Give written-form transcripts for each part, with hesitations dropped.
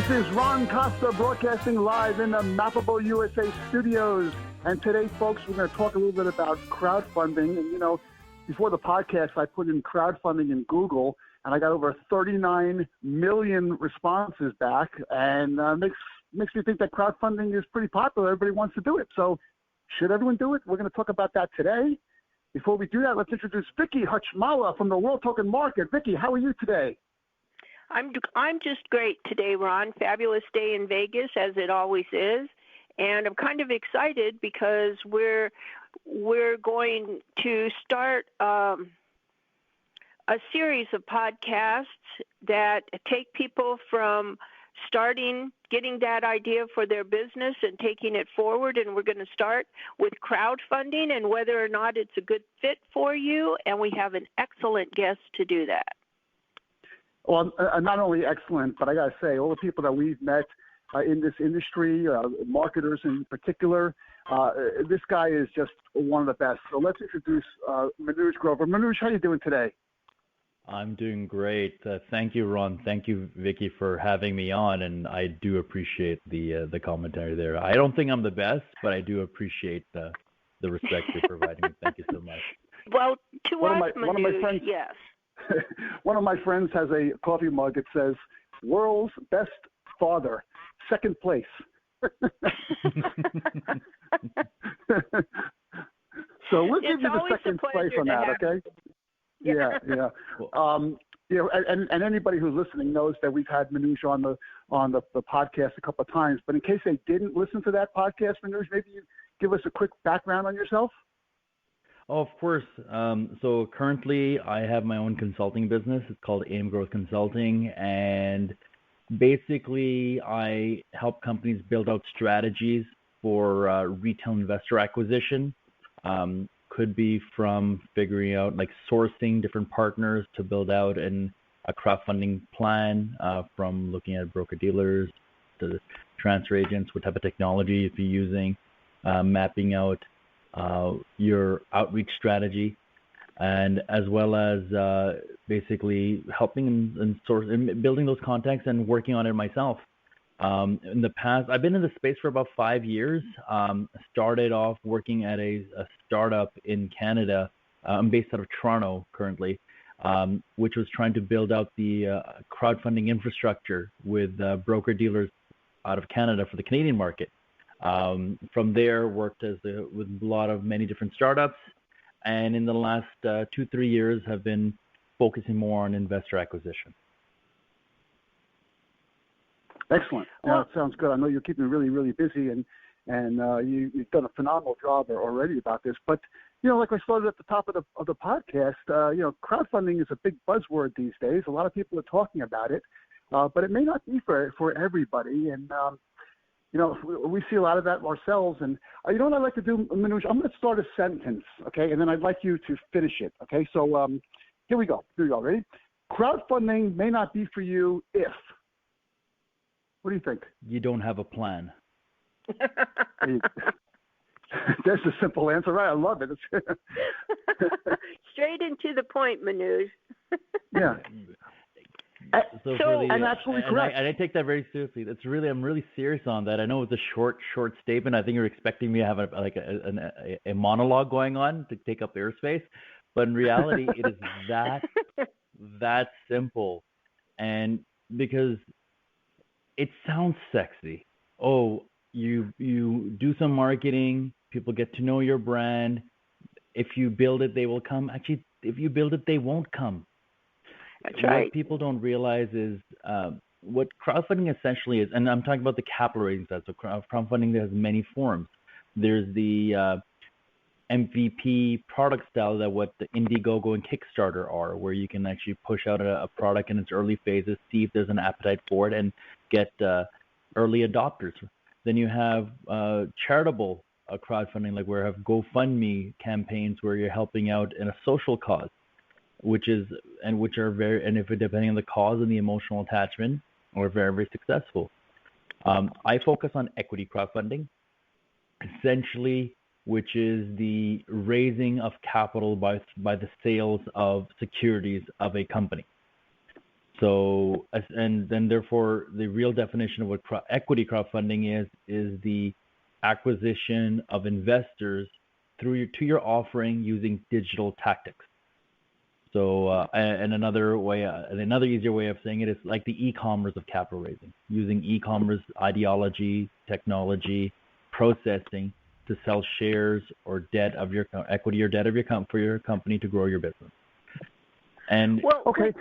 This is Ron Costa broadcasting live in the Mappable USA studios. And today, folks, we're going to talk a little bit about crowdfunding. And, you know, before the podcast, I put in crowdfunding in Google, and I got over 39 million responses back. And makes me think that crowdfunding is pretty popular. Everybody wants to do it. So should everyone do it? We're going to talk about that today. Before we do that, let's introduce Vicky Hutchmala from the World Token Market. Vicky, how are you today? I'm just great today, Ron. Fabulous day in Vegas, as it always is, and I'm kind of excited because we're going to start a series of podcasts that take people from getting that idea for their business and taking it forward. And we're going to start with crowdfunding and whether or not it's a good fit for you. And we have an excellent guest to do that. Well, not only excellent, but I got to say, all the people that we've met in this industry, marketers in particular, this guy is just one of the best. So let's introduce Manuj Grover. Manuj, how are you doing today? I'm doing great. Thank you, Ron. Thank you, Vicky, for having me on, and I do appreciate the commentary there. I don't think I'm the best, but I do appreciate the respect you're providing me. Thank you so much. Well, one of my friends, yes. One of my friends has a coffee mug. It says, "World's best father, second place." So we'll give you the second place on that, okay? Yeah. You know, and anybody who's listening knows that we've had Manuj on the podcast a couple of times. But in case they didn't listen to that podcast, Manuj, maybe you give us a quick background on yourself. Oh, of course. So currently I have my own consulting business. It's called AIM Growth Consulting. And basically I help companies build out strategies for retail investor acquisition. Could be from figuring out like sourcing different partners to build out a crowdfunding plan, from looking at broker dealers to transfer agents, what type of technology if you're using, mapping out your outreach strategy, and as well as basically helping and building those contacts and working on it myself. In the past, I've been in the space for about 5 years. Started off working at a startup in Canada. I'm based out of Toronto currently, which was trying to build out the crowdfunding infrastructure with broker dealers out of Canada for the Canadian market. From there, worked with many different startups, and in the last 2-3 years have been focusing more on investor acquisition. Excellent. Yeah, that sounds good. I know you're keeping really, really busy, and you've done a phenomenal job already about this. But you know, like I started at the top of the podcast, you know, crowdfunding is a big buzzword these days. A lot of people are talking about it, but it may not be for everybody. And you know, we see a lot of that ourselves. And you know what I'd like to do, Manuj? I'm going to start a sentence, okay? And then I'd like you to finish it, okay? So here we go. Ready? Crowdfunding may not be for you if. What do you think? You don't have a plan. There's a simple answer, right? I love it. Straight into the point, Manuj. Yeah. So really, and absolutely correct. And I take that very seriously. I'm really serious on that. I know it's a short statement. I think you're expecting me to have a monologue going on to take up airspace, but in reality, it is that simple. And because it sounds sexy. Oh, you do some marketing, people get to know your brand. If you build it, they will come. Actually, if you build it, they won't come. That's right. What people don't realize is what crowdfunding essentially is, and I'm talking about the capital raising side. So crowdfunding has many forms. There's the MVP product style that what the Indiegogo and Kickstarter are, where you can actually push out a product in its early phases, see if there's an appetite for it, and get early adopters. Then you have charitable crowdfunding, like where you have GoFundMe campaigns where you're helping out in a social cause, which are very, and if it depending on the cause and the emotional attachment, are very, very successful. I focus on equity crowdfunding, essentially, which is the raising of capital by the sales of securities of a company. So, and then therefore, the real definition of what equity crowdfunding is the acquisition of investors to your offering using digital tactics. So, and another easier way of saying it is like the e-commerce of capital raising, using e-commerce ideology, technology, processing to sell shares or debt of your equity or debt of your for your company to grow your business. And okay.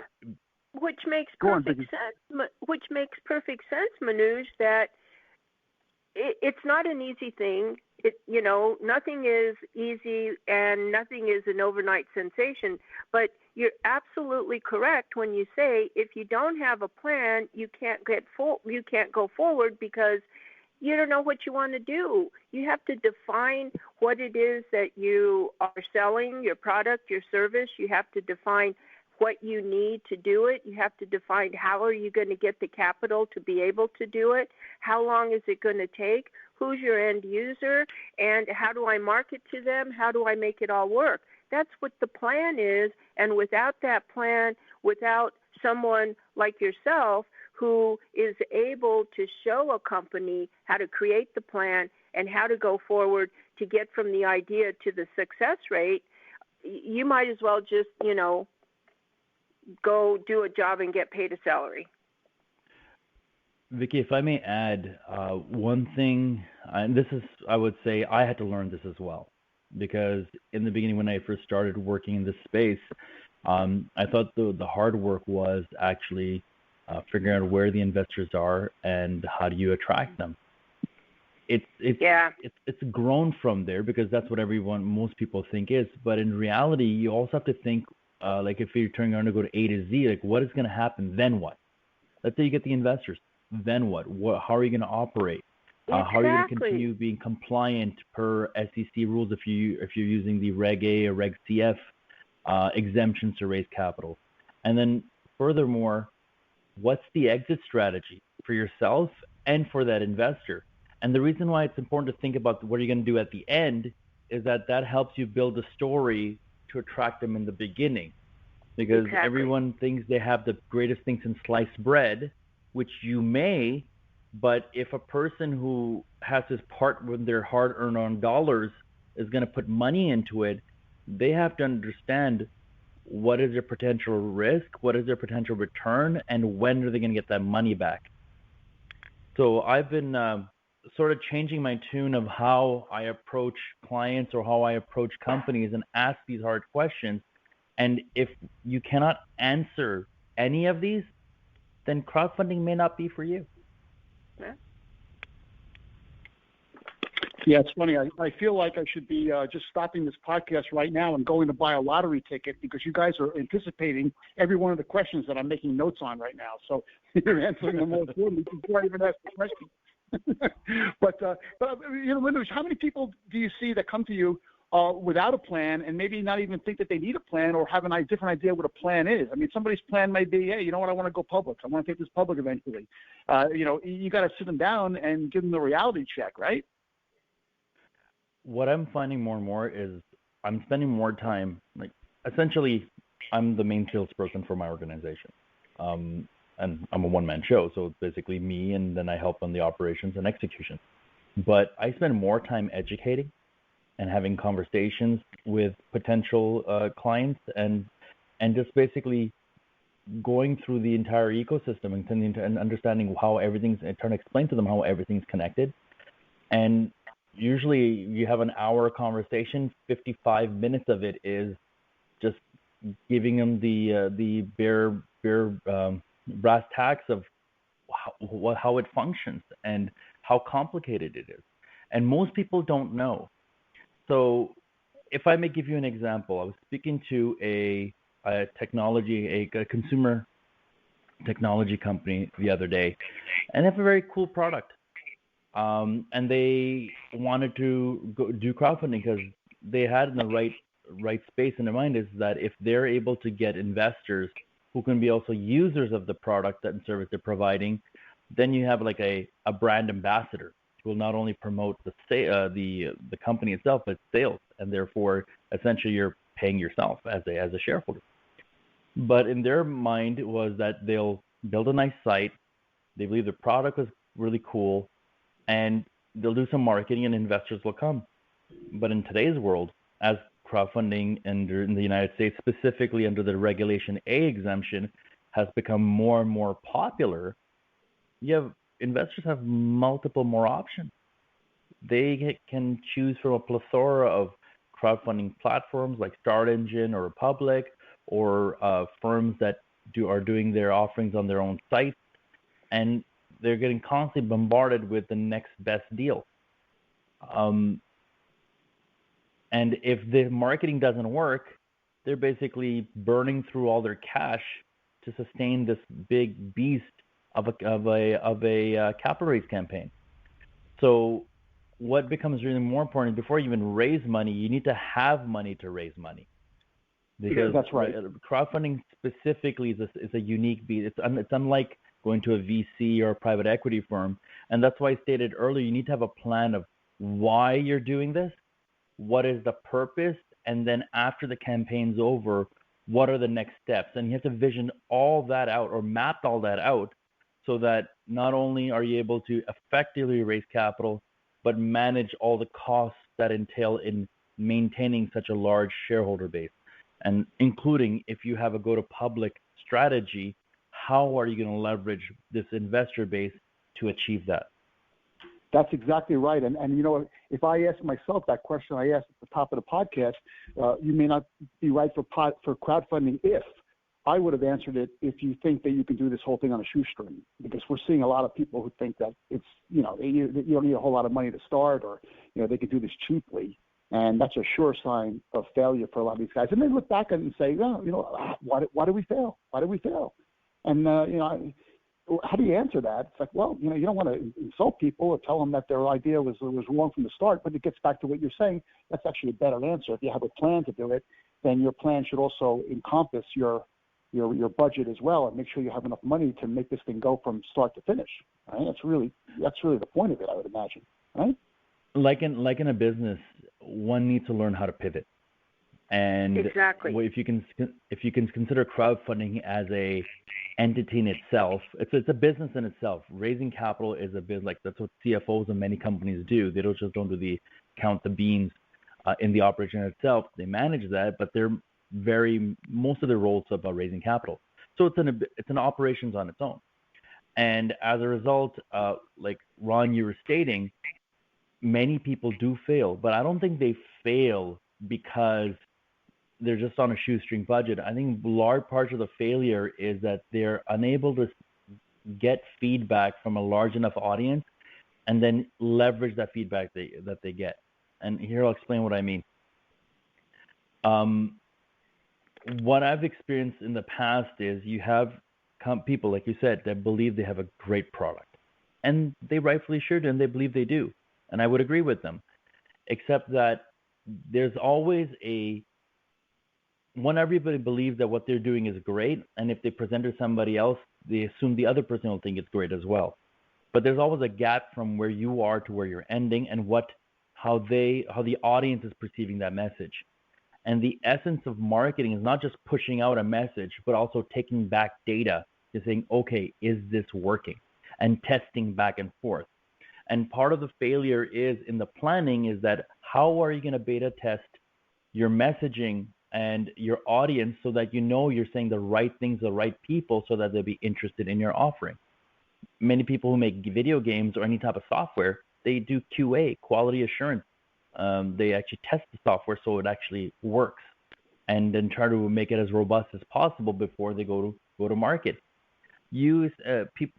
Which makes perfect sense. Which makes perfect sense, Manuj. That it's not an easy thing. Nothing is easy and nothing is an overnight sensation. But you're absolutely correct when you say if you don't have a plan, you can't go forward because you don't know what you want to do. You have to define what it is that you are selling, your product, your service. You have to define what you need to do it. You have to define how are you going to get the capital to be able to do it? How long is it going to take? Who's your end user? And how do I market to them? How do I make it all work? That's what the plan is. And without that plan, without someone like yourself who is able to show a company how to create the plan and how to go forward to get from the idea to the success rate, you might as well just, go do a job and get paid a salary. Vicky, if I may add one thing, and this is, I would say, I had to learn this as well, because in the beginning when I first started working in this space, I thought the hard work was actually figuring out where the investors are and how do you attract them. It's grown from there because that's what most people think is, but in reality, you also have to think. Like if you're turning around to go to A to Z, like what is going to happen? Then what? Let's say you get the investors. Then what? How are you going to operate? Exactly. How are you going to continue being compliant per SEC rules if you're using the Reg A or Reg CF exemptions to raise capital? And then furthermore, what's the exit strategy for yourself and for that investor? And the reason why it's important to think about what you're going to do at the end is that helps you build a story to attract them in the beginning, because everyone thinks they have the greatest things in sliced bread, which you may, but if a person who has his part with their hard-earned dollars is going to put money into it, they have to understand what is their potential risk, what is their potential return, and when are they going to get that money back. So I've been sort of changing my tune of how I approach clients or how I approach companies and ask these hard questions. And if you cannot answer any of these, then crowdfunding may not be for you. Yeah, it's funny. I feel like I should be just stopping this podcast right now and going to buy a lottery ticket because you guys are anticipating every one of the questions that I'm making notes on right now. So you're answering them all for me before I even ask the question. but Manuj, how many people do you see that come to you without a plan and maybe not even think that they need a plan or have a different idea what a plan is? I mean, somebody's plan may be, hey, you know what, I want to go public. I want to take this public eventually. You got to sit them down and give them the reality check, right? What I'm finding more and more is I'm spending more time, like essentially I'm the main salesperson for my organization. And I'm a one-man show, so it's basically me, and then I help on the operations and execution. But I spend more time educating and having conversations with potential clients and just basically going through the entire ecosystem and understanding how everything's, and trying to explain to them how everything's connected. And usually you have an hour conversation, 55 minutes of it is just giving them the bare brass tacks of how it functions and how complicated it is. And most people don't know. So if I may give you an example, I was speaking to a consumer technology company the other day, and they have a very cool product. And they wanted to do crowdfunding because they had in the right space in their mind is that if they're able to get investors who can be also users of the product and service they're providing, then you have like a brand ambassador who will not only promote the company itself, but sales, and therefore essentially you're paying yourself as a shareholder. But in their mind was that they'll build a nice site, they believe the product was really cool, and they'll do some marketing and investors will come. But in today's world, as crowdfunding in the United States, specifically under the Regulation A exemption, has become more and more popular, investors have multiple more options. They can choose from a plethora of crowdfunding platforms like Start Engine or Republic, or firms that are doing their offerings on their own sites, and they're getting constantly bombarded with the next best deal. And if the marketing doesn't work, they're basically burning through all their cash to sustain this big beast of a capital raise campaign. So what becomes really more important, before you even raise money, you need to have money to raise money. Because that's right. Crowdfunding specifically is a unique beast. It's unlike going to a VC or a private equity firm. And that's why I stated earlier, you need to have a plan of why you're doing this, what is the purpose, and then after the campaign's over, what are the next steps? And you have to vision all that out or map all that out so that not only are you able to effectively raise capital, but manage all the costs that entail in maintaining such a large shareholder base. And including if you have a go-to-public strategy, how are you going to leverage this investor base to achieve that? That's exactly right. And you know, if I ask myself that question I asked at the top of the podcast, you may not be right for crowdfunding if. I would have answered it if you think that you can do this whole thing on a shoestring, because we're seeing a lot of people who think that it's, you know, you don't need a whole lot of money to start, or, you know, they could do this cheaply. And that's a sure sign of failure for a lot of these guys. And they look back at it and say, well, you know, why did we fail? Why did we fail? And, you know, how do you answer that? It's like, well, you know, you don't want to insult people or tell them that their idea was wrong from the start, but it gets back to what you're saying. That's actually a better answer. If you have a plan to do it, then your plan should also encompass your budget as well, and make sure you have enough money to make this thing go from start to finish. Right? That's really the point of it, I would imagine. Right? Like in a business, one needs to learn how to pivot. And exactly. if you can consider crowdfunding as a entity in itself, it's a business in itself. Raising capital is a business. Like, that's what CFOs of many companies do. They don't do count the beans in the operation itself. They manage that, but most of their roles are about raising capital. So it's an operations on its own. And as a result, like Ron, you were stating, many people do fail, but I don't think they fail because they're just on a shoestring budget. I think large parts of the failure is that they're unable to get feedback from a large enough audience and then leverage that feedback that they get. And here I'll explain what I mean. What I've experienced in the past is you have people, like you said, that believe they have a great product. And they rightfully should, and they believe they do. And I would agree with them. Except that there's always everybody believes that what they're doing is great, and if they present to somebody else, they assume the other person will think it's great as well. But there's always a gap from where you are to where you're ending, and how the audience is perceiving that message. And the essence of marketing is not just pushing out a message, but also taking back data to saying, okay, is this working? And testing back and forth. And part of the failure is in the planning is that how are you going to beta test your messaging and your audience so that you know you're saying the right things to the right people so that they'll be interested in your offering. Many people who make video games or any type of software, they do QA, quality assurance. They actually test the software so it actually works, and then try to make it as robust as possible before they go to market.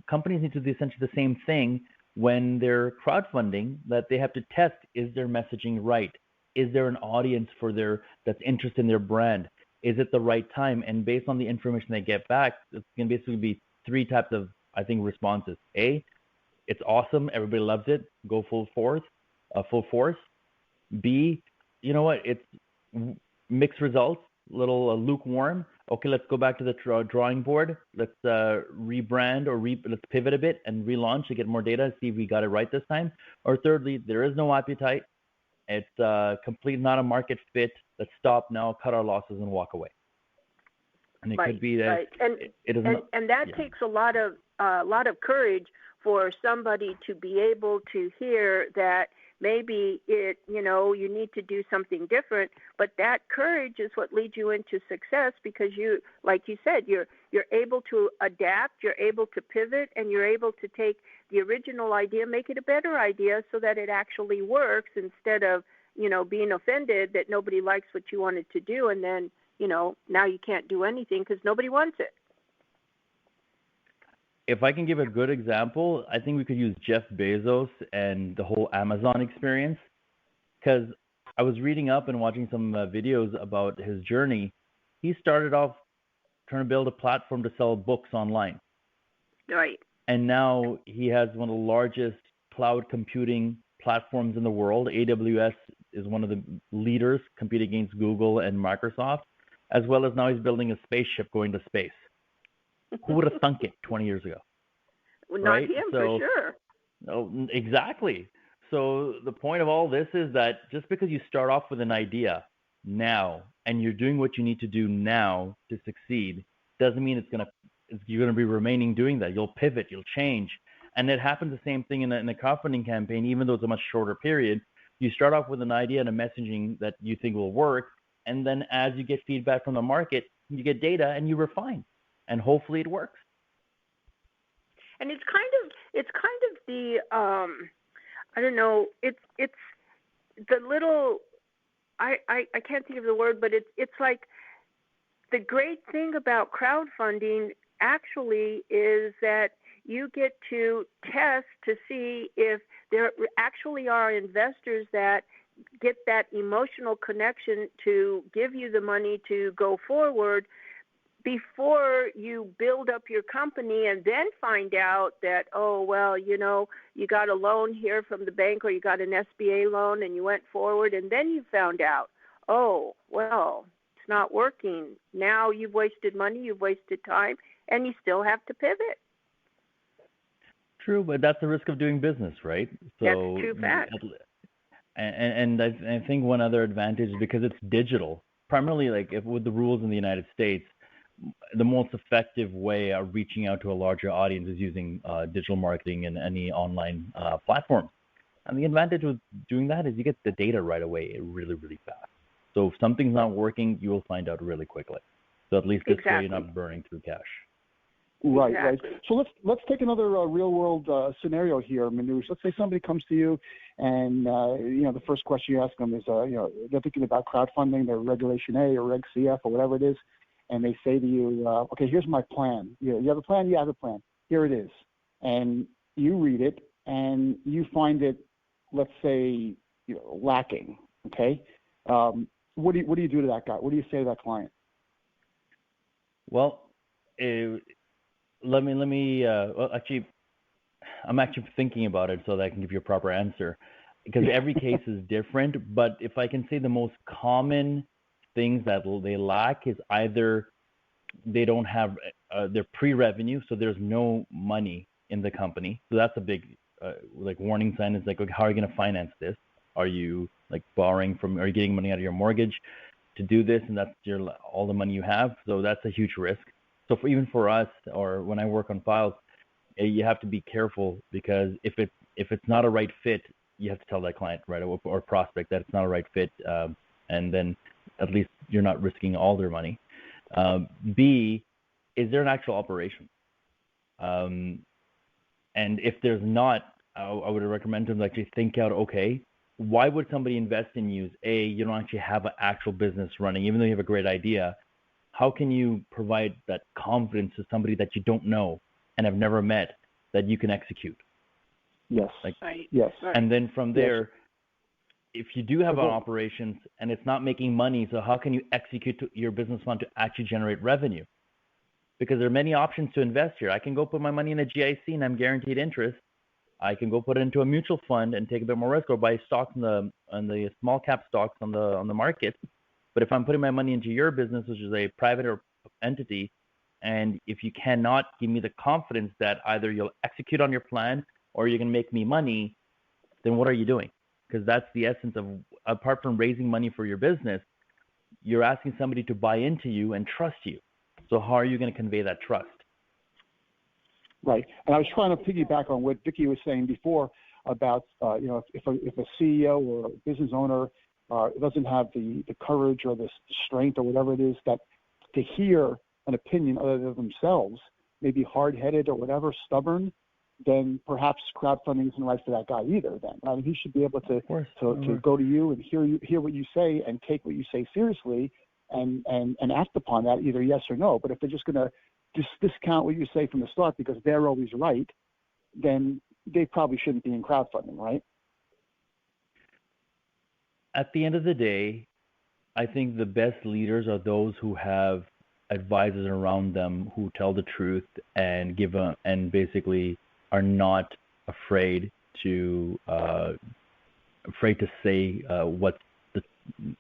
Companies need to do essentially the same thing when they're crowdfunding, that they have to test, is their messaging right? Is there an audience that's interested in their brand? Is it the right time? And based on the information they get back, it's going to basically be three types of, I think, responses. A, it's awesome, everybody loves it, go full force. B, you know what, it's mixed results, little lukewarm. Okay, let's go back to the drawing board. Let's rebrand or let's pivot a bit and relaunch to get more data, see if we got it right this time. Or thirdly, there is no appetite. It's complete not a market fit. Let's stop now, cut our losses, and walk away. And it could be that it is not, and that takes a lot of courage for somebody to be able to hear that maybe you need to do something different, but that courage is what leads you into success, because you, like you said, you're able to adapt, you're able to pivot, and you're able to take the original idea, make it a better idea so that it actually works, instead of being offended that nobody likes what you wanted to do, and then now you can't do anything because nobody wants it. if I can give a good example, I think we could use Jeff Bezos and the whole Amazon experience, because I was reading up and watching some videos about his journey. He started off trying to build a platform to sell books online. Right. And now he has one of the largest cloud computing platforms in the world. AWS is one of the leaders, competing against Google and Microsoft, as well as now he's building a spaceship going to space. Who would have thunk it 20 years ago? Well, not him, for sure. No, exactly. So the point of all this is that just because you start off with an idea now and you're doing what you need to do now to succeed, doesn't mean you're gonna be remaining doing that. You'll pivot, you'll change, and it happens the same thing in the crowdfunding campaign. Even though it's a much shorter period, you start off with an idea and a messaging that you think will work, and then as you get feedback from the market, you get data and you refine, and hopefully it works. And it's kind of the I don't know, it's the little, I can't think of the word, but it's like the great thing about crowdfunding actually is that you get to test to see if there actually are investors that get that emotional connection to give you the money to go forward, before you build up your company and then find out that, oh, well, you got a loan here from the bank, or you got an SBA loan and you went forward, and then you found out, oh, well, it's not working. Now you've wasted money, you've wasted time, and you still have to pivot. True, but that's the risk of doing business, right? So, that's true fact. And I think one other advantage is because it's digital, primarily with the rules in the United States, the most effective way of reaching out to a larger audience is using digital marketing and any online platform. And the advantage with doing that is you get the data right away really, really fast. So if something's not working, you will find out really quickly. So at least this way you're not burning through cash. Right, exactly. right. So let's take another real world scenario here, Manuj. Let's say somebody comes to you, and the first question you ask them is, they're thinking about crowdfunding, they're Regulation A or Reg CF or whatever it is, and they say to you, okay, here's my plan. You have a plan? You have a plan. Here it is. And you read it, and you find it, let's say, lacking. Okay. What do you do to that guy? What do you say to that client? Well, actually, I'm actually thinking about it so that I can give you a proper answer, because every case is different. But if I can say the most common things that they lack is either they don't have their pre-revenue, so there's no money in the company. So that's a big warning sign. Is okay, how are you going to finance this? Are you borrowing from? Are you getting money out of your mortgage to do this, and that's all the money you have? So that's a huge risk. So even for us, or when I work on files, you have to be careful, because if it's not a right fit, you have to tell that client right away, or prospect, that it's not a right fit, and then at least you're not risking all their money. B, is there an actual operation? And if there's not, I would recommend them actually think out, okay, why would somebody invest in you? You don't actually have an actual business running, even though you have a great idea. How can you provide that confidence to somebody that you don't know and have never met that you can execute? Yes. Right. Yes. And then from there, if you do have an operations and it's not making money, so how can you execute your business plan to actually generate revenue? Because there are many options to invest here. I can go put my money in a GIC and I'm guaranteed interest. I can go put it into a mutual fund and take a bit more risk, or buy stocks on the small cap stocks on the market. But if I'm putting my money into your business, which is a private or entity, and if you cannot give me the confidence that either you'll execute on your plan or you're going to make me money, then what are you doing? Because that's the essence of, apart from raising money for your business, you're asking somebody to buy into you and trust you. So how are you going to convey that trust? Right. And I was trying to piggyback on what Vicky was saying before about, if a CEO or a business owner doesn't have the courage or the strength or whatever it is that to hear an opinion other than themselves, maybe hard-headed or whatever, stubborn, then perhaps crowdfunding isn't right for that guy either. Then I mean, he should be able to go to you and hear what you say and take what you say seriously and act upon that, either yes or no. But if they're just going to just discount what you say from the start because they're always right, then they probably shouldn't be in crowdfunding, right? At the end of the day, I think the best leaders are those who have advisors around them who tell the truth and and basically are not afraid to say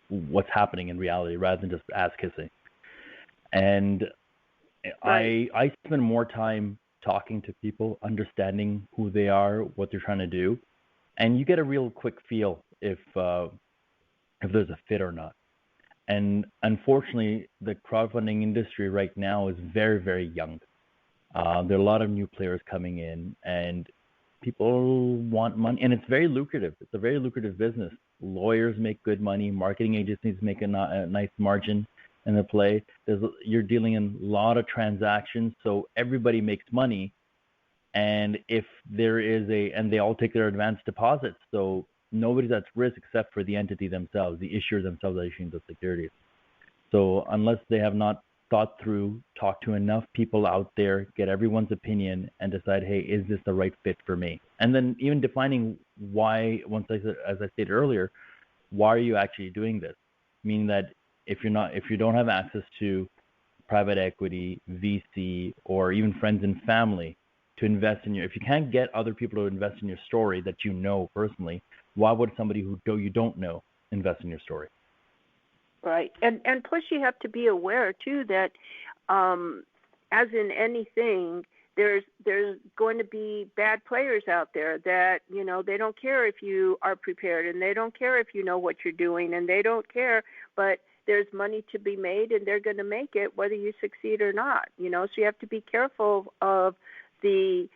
what's happening in reality rather than just ass kissing. And right. I spend more time talking to people, understanding who they are, what they're trying to do, and you get a real quick feel if there's a fit or not. And unfortunately, the crowdfunding industry right now is very, very young. There are a lot of new players coming in, and people want money, and it's very lucrative. It's a very lucrative business. Lawyers make good money. Marketing agencies make a nice margin in the play. You're dealing in a lot of transactions, so everybody makes money. And if there is and they all take their advance deposits, so nobody's at risk except for the entity themselves, the issuers themselves that issuing the securities. So unless they have not thought through, talk to enough people out there, get everyone's opinion, and decide, hey, is this the right fit for me? And then even defining why, as I stated earlier, why are you actually doing this? Meaning that if you don't have access to private equity, VC, or even friends and family to invest in if you can't get other people to invest in your story that you know personally, why would somebody who you don't know invest in your story? Right. And plus you have to be aware too that as in anything, there's going to be bad players out there that, they don't care if you are prepared and they don't care if you know what you're doing and they don't care, but there's money to be made and they're going to make it whether you succeed or not, so you have to be careful of the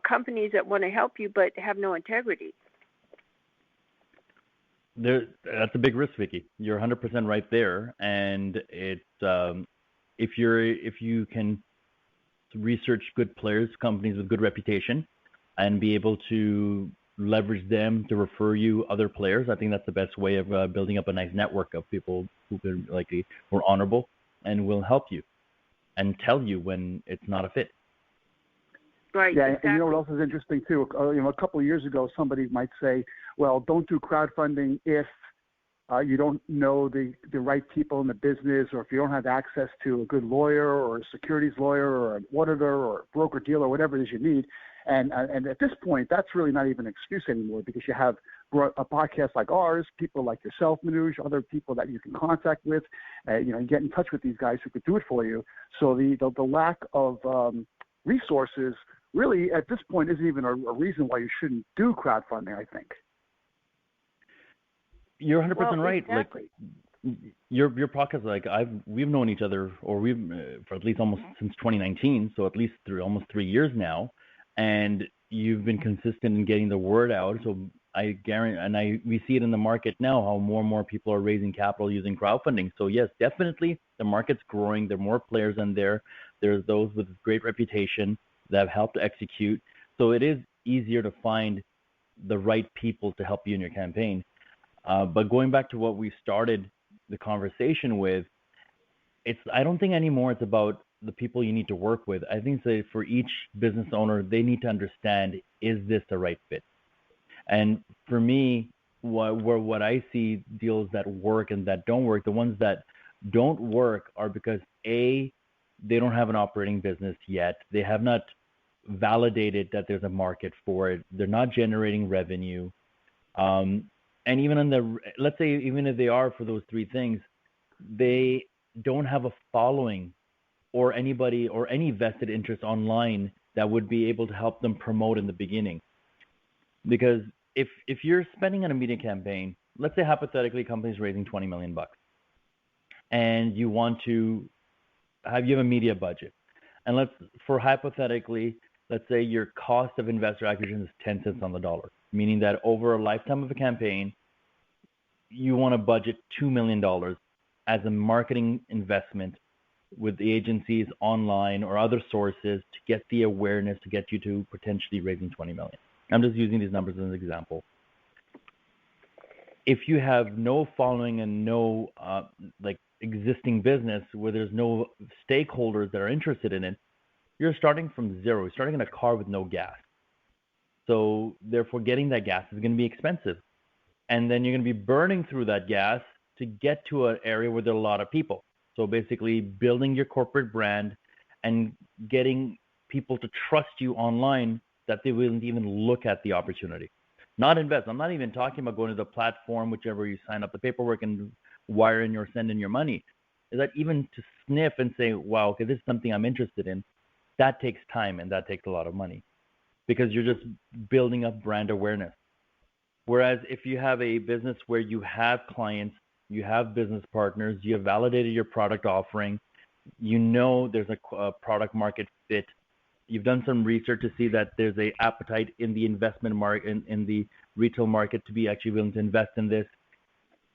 companies that want to help you but have no integrity. That's a big risk, Vicky. You're 100% right there, and it's if you can research good players, companies with good reputation, and be able to leverage them to refer you other players. I think that's the best way of building up a nice network of people who are honorable and will help you and tell you when it's not a fit. Right. Yeah, exactly. And you know what else is interesting too? A couple of years ago, somebody might say, "Well, don't do crowdfunding if you don't know the right people in the business, or if you don't have access to a good lawyer or a securities lawyer or an auditor or a broker dealer, whatever it is you need." And at this point, that's really not even an excuse anymore, because you have a podcast like ours, people like yourself, Manuj, other people that you can contact with, get in touch with these guys who could do it for you. So the lack of resources really at this point isn't even a reason why you shouldn't do crowdfunding, I think. You're 100% right. Exactly. Like your podcast, we've known each other, or we've for at least almost since 2019, so at least almost 3 years now, and you've been consistent in getting the word out. So I guarantee, we see it in the market now, how more and more people are raising capital using crowdfunding. So yes, definitely the market's growing. There are more players in there. There's those with great reputation that have helped to execute. So it is easier to find the right people to help you in your campaign. But going back to what we started the conversation with, I don't think anymore it's about the people you need to work with. I think that for each business owner, they need to understand, is this the right fit? And for me, what I see deals that work and that don't work, the ones that don't work are because A, they don't have an operating business yet. They have not validated that there's a market for it. They're not generating revenue. And even let's say, even if they are for those three things, they don't have a following or anybody or any vested interest online that would be able to help them promote in the beginning. Because if you're spending on a media campaign, let's say hypothetically company's raising $20 million, and you want to you have a media budget, and let's say your cost of investor acquisition is 10 cents on the dollar, meaning that over a lifetime of a campaign, you want to budget $2 million as a marketing investment with the agencies online or other sources to get the awareness to get you to potentially raising $20 million. I'm just using these numbers as an example. If you have no following and no existing business where there's no stakeholders that are interested in it, you're starting from zero. You're starting in a car with no gas. So therefore, getting that gas is going to be expensive. And then you're going to be burning through that gas to get to an area where there are a lot of people. So basically building your corporate brand and getting people to trust you online that they wouldn't even look at the opportunity. Not invest. I'm not even talking about going to the platform, whichever you sign up the paperwork and wire in or send in your money. Is that even to sniff and say, wow, okay, this is something I'm interested in. That takes time and that takes a lot of money because you're just building up brand awareness. Whereas if you have a business where you have clients, you have business partners, you have validated your product offering, you know there's a product market fit, you've done some research to see that there's a appetite in the investment market, in the retail market to be actually willing to invest in this.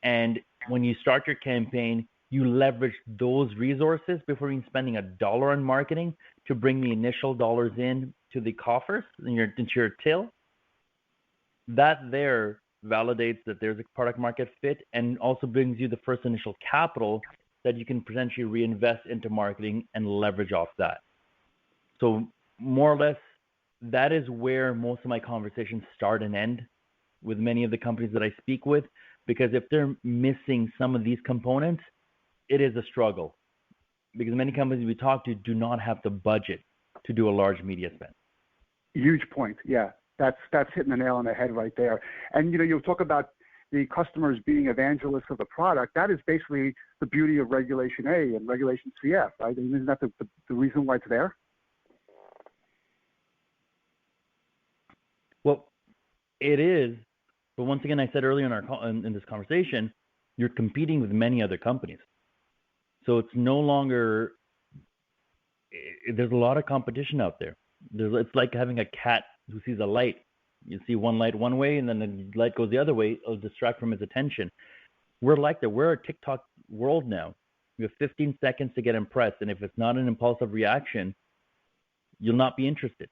And when you start your campaign, you leverage those resources before even spending $1 on marketing to bring the initial dollars in to the coffers into your till. That there validates that there's a product market fit and also brings you the first initial capital that you can potentially reinvest into marketing and leverage off that. So more or less, that is where most of my conversations start and end with many of the companies that I speak with, because if they're missing some of these components, it is a struggle because many companies we talk to do not have the budget to do a large media spend. Huge point. Yeah, that's hitting the nail on the head right there. And, you'll talk about the customers being evangelists of the product. That is basically the beauty of Regulation A and Regulation CF, right? And isn't that the reason why it's there? Well, it is. But once again, I said earlier in this conversation, you're competing with many other companies. So it's no longer, there's a lot of competition out there. It's like having a cat who sees a light. You see one light one way and then the light goes the other way. It'll distract from its attention. We're like that. We're a TikTok world now. You have 15 seconds to get impressed. And if it's not an impulsive reaction, you'll not be interested.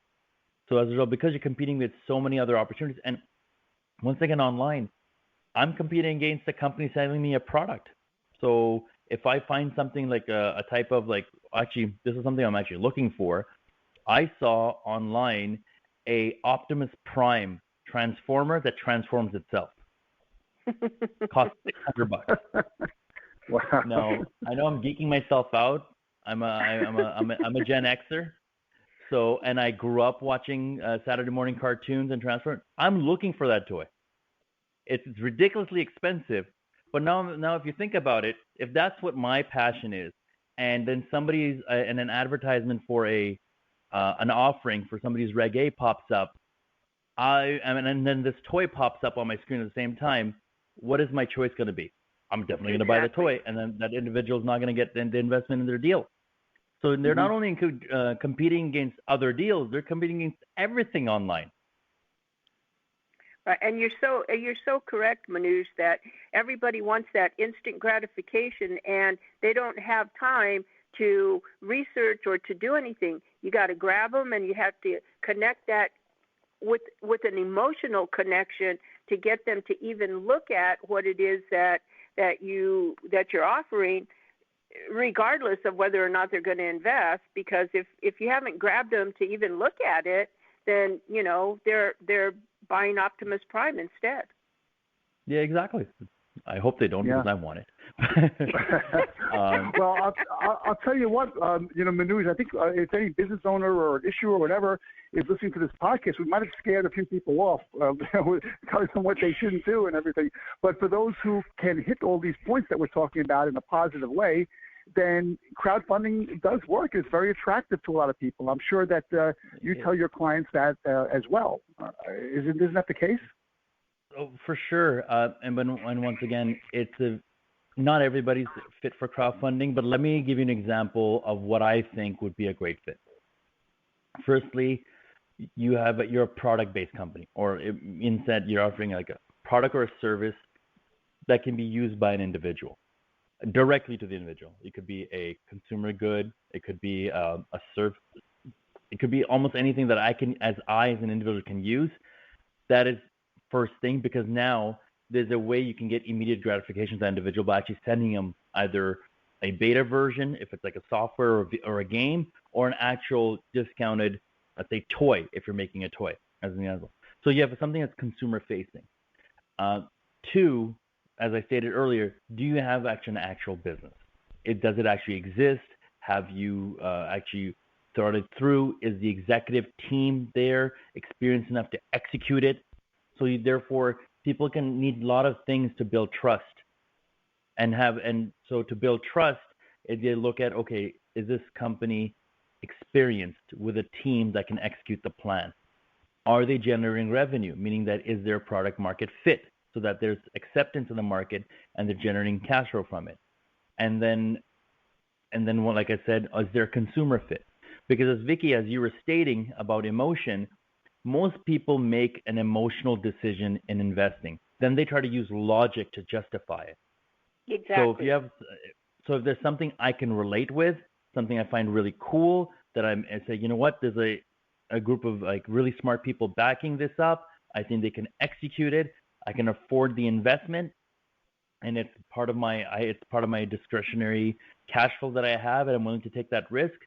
So as a result, because you're competing with so many other opportunities, and once again online, I'm competing against the company selling me a product. So if I find something like a type of actually, this is something I'm actually looking for. I saw online a Optimus Prime transformer that transforms itself. Cost $600. Wow. Now, I know I'm geeking myself out. I'm a Gen Xer. So, and I grew up watching Saturday morning cartoons and Transformers. I'm looking for that toy. It's ridiculously expensive, but now if you think about it, if that's what my passion is, and then somebody's and an advertisement for an offering for somebody's Reg A pops up, and then this toy pops up on my screen at the same time, what is my choice going to be? I'm definitely going to buy the toy, and then that individual is not going to get the investment in their deal. So they're not only competing against other deals, they're competing against everything online. Right, and you're so correct, Manuj, that everybody wants that instant gratification, and they don't have time to research or to do anything. You got to grab them, and you have to connect that with an emotional connection to get them to even look at what it is that you're offering, regardless of whether or not they're going to invest. Because if you haven't grabbed them to even look at it, then they're buying Optimus Prime instead. Yeah, exactly. I hope they don't because I want it. Well, I'll tell you what, Manuj, I think if any business owner or issue or whatever is listening to this podcast, we might have scared a few people off, telling them what they shouldn't do and everything. But for those who can hit all these points that we're talking about in a positive way, then crowdfunding does work. It's very attractive to a lot of people. I'm sure that you tell your clients that as well. Isn't that the case? Oh, for sure. And once again, it's not everybody's fit for crowdfunding, but let me give you an example of what I think would be a great fit. Firstly, you're a product-based company, or instead you're offering like a product or a service that can be used by an individual, directly to the individual. It could be a consumer good, it could be a service, it could be almost anything that I as an individual can use. That is first thing, because now there's a way you can get immediate gratification to that individual by actually sending them either a beta version, if it's like a software or a game, or an actual discounted, let's say, toy, if you're making a toy, as an example. So you have something that's consumer facing. Two, as I stated earlier, do you have actually an actual business? Does it actually exist? Have you actually thought it through? Is the executive team there experienced enough to execute it? So therefore, people can need a lot of things to build trust, and so to build trust, they look at, okay, is this company experienced with a team that can execute the plan? Are they generating revenue? Meaning that is their product market fit, so that there's acceptance in the market and they're generating cash flow from it. And then like I said, is there consumer fit? Because as Vicky, as you were stating about emotion, most people make an emotional decision in investing. Then they try to use logic to justify it. Exactly. So if there's something I can relate with, something I find really cool, that I say, you know what, there's a group of like really smart people backing this up. I think they can execute it. I can afford the investment, and it's part of my discretionary cash flow that I have, and I'm willing to take that risk.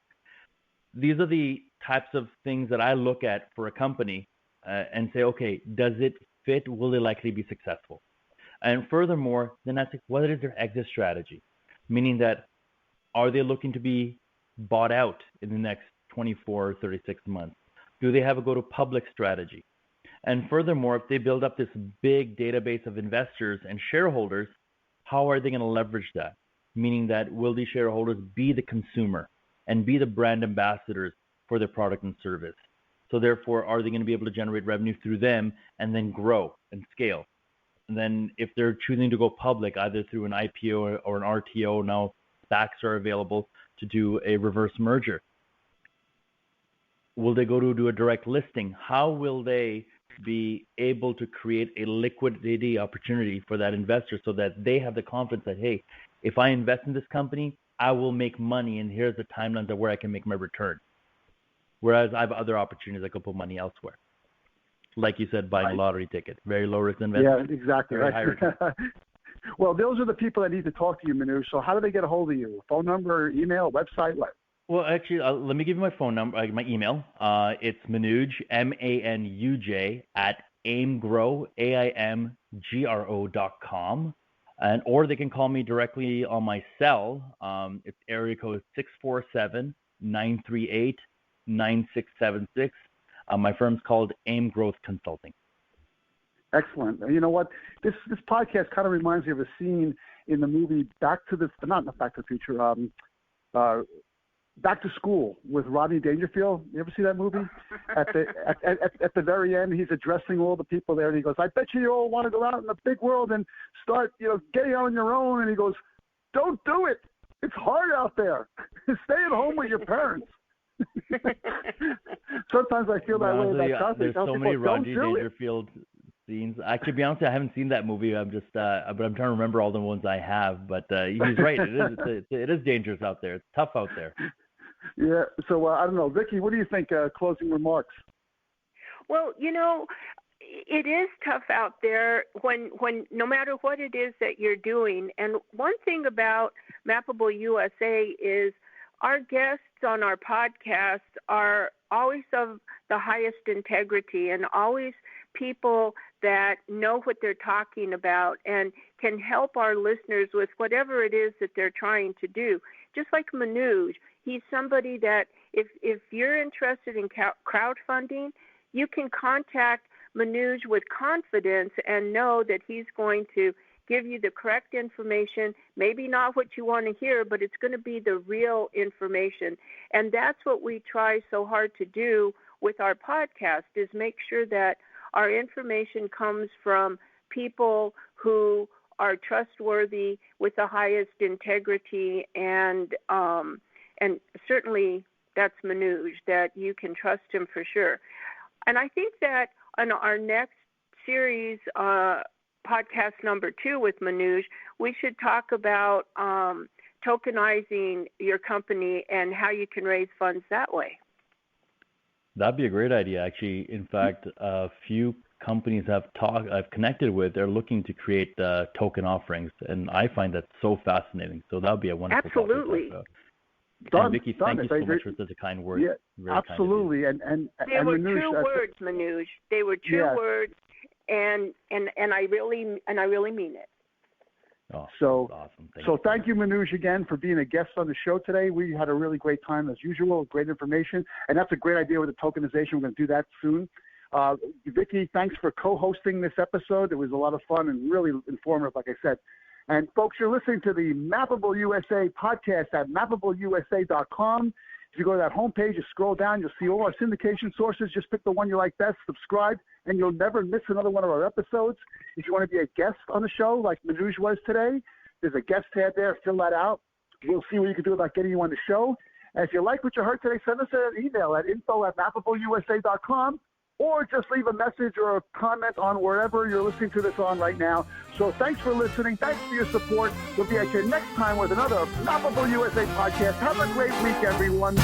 These are the types of things that I look at for a company and say, okay, does it fit? Will they likely be successful? And furthermore, then I think, what is their exit strategy? Meaning that, are they looking to be bought out in the next 24 or 36 months? Do they have a go-to-public strategy? And furthermore, if they build up this big database of investors and shareholders, how are they going to leverage that? Meaning that, will these shareholders be the consumer and be the brand ambassadors for their product and service? So therefore, are they going to be able to generate revenue through them and then grow and scale? And then if they're choosing to go public, either through an IPO or an RTO, now SPACs are available to do a reverse merger. Will they go to do a direct listing? How will they be able to create a liquidity opportunity for that investor, so that they have the confidence that, hey, if I invest in this company, I will make money, and here's the timeline of where I can make my return. Whereas I have other opportunities, I could put money elsewhere. Like you said, buying a lottery ticket, very low risk investment. Yeah, exactly. Very high return. Well, those are the people that need to talk to you, Manuj. So how do they get a hold of you? Phone number, email, website, what? Well, actually, let me give you my phone number, my email. It's Manuj, MANUJ, at aimgrow, AIMGRO.com. Or they can call me directly on my cell. It's area code 647-938-9676. My firm's called AIM Growth Consulting. Excellent. You know what? This podcast kind of reminds me of a scene in the movie Back to the Future, Back to School with Rodney Dangerfield. You ever see that movie? At the very end, he's addressing all the people there, and he goes, "I bet you all want to go out in the big world and start, getting out on your own." And he goes, "Don't do it. It's hard out there. Stay at home with your parents." Sometimes I feel that way about Cosby. There's so many Rodney Dangerfield scenes. Actually, to be honest, I haven't seen that movie. I'm just, but I'm trying to remember all the ones I have. But he's right. It is dangerous out there. It's tough out there. Yeah. So I don't know, Vicky. What do you think? Closing remarks. Well, it is tough out there when no matter what it is that you're doing. And one thing about Mappable USA is our guests on our podcast are always of the highest integrity and always people that know what they're talking about and can help our listeners with whatever it is that they're trying to do. Just like Manuj, he's somebody that if you're interested in crowdfunding, you can contact Manuj with confidence and know that he's going to give you the correct information, maybe not what you want to hear, but it's going to be the real information. And that's what we try so hard to do with our podcast, is make sure that our information comes from people who are trustworthy with the highest integrity, and certainly that's Manuj, that you can trust him for sure. And I think that on our next series, podcast number 2 with Manuj, we should talk about tokenizing your company and how you can raise funds that way. That'd be a great idea, actually. In fact, a few companies I've connected with, they're looking to create token offerings, and I find that so fascinating. So that would be a wonderful Absolutely. topic. And Vicki, thank you so much for such a kind word. Yeah, Very absolutely. And they were Manuj, 2 words, Manuj. They were 2 words, and I really mean it. Oh, so awesome. Thank you, Manuj, again for being a guest on the show today. We had a really great time as usual, great information, and that's a great idea with the tokenization. We're going to do that soon. Vicki, thanks for co-hosting this episode. It was a lot of fun and really informative, like I said. And folks, you're listening to the Mappable USA podcast at mappableusa.com. If you go to that homepage, you scroll down, you'll see all our syndication sources. Just pick the one you like best, subscribe, and you'll never miss another one of our episodes. If you want to be a guest on the show, like Manuj was today, there's a guest tab there. Fill that out. We'll see what you can do about getting you on the show. And if you like what you heard today, send us an email at info@mappableusa.com, or just leave a message or a comment on wherever you're listening to this on right now. So thanks for listening. Thanks for your support. We'll be at you next time with another Mappable USA podcast. Have a great week, everyone.